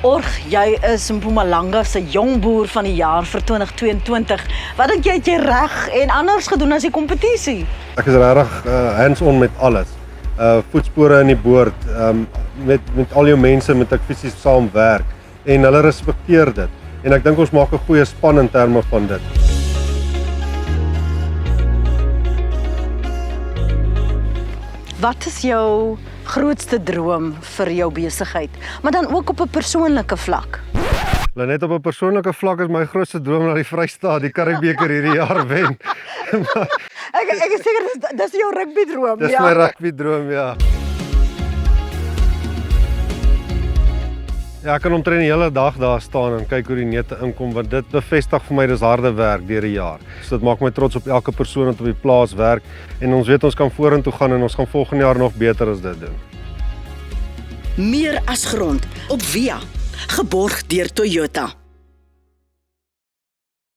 Org, jy is Mpumalanga se jong boer van die jaar vir 2022. Wat dink jy het jy reg en anders gedoen as die kompetisie? Ek is regtig hands-on met alles. Voetspore in die boord, met al jou mense met ek fisies saamwerk en hulle respekteer dit. En ek dink ons maak 'n goeie span in terme van dit. Wat is jou grootste droom vir jou besigheid, maar dan ook op 'n persoonlike vlak? Net op 'n persoonlike vlak is my grootste droom dat die Vrystaat die Curriebeeker hierdie jaar wen. Ek is seker dis jou rugby droom, Dis my rugby droom, ja. Ja, ek kan omtrent die hele dag daar staan en kyk hoe die neute inkom, want dit bevestig vir my dis harde werk deur die jaar. So dit maak my trots op elke persoon wat op die plaas werk en ons weet ons kan vorentoe gaan en ons gaan volgende jaar nog beter as dit doen. Meer as grond op Via, geborg deur Toyota.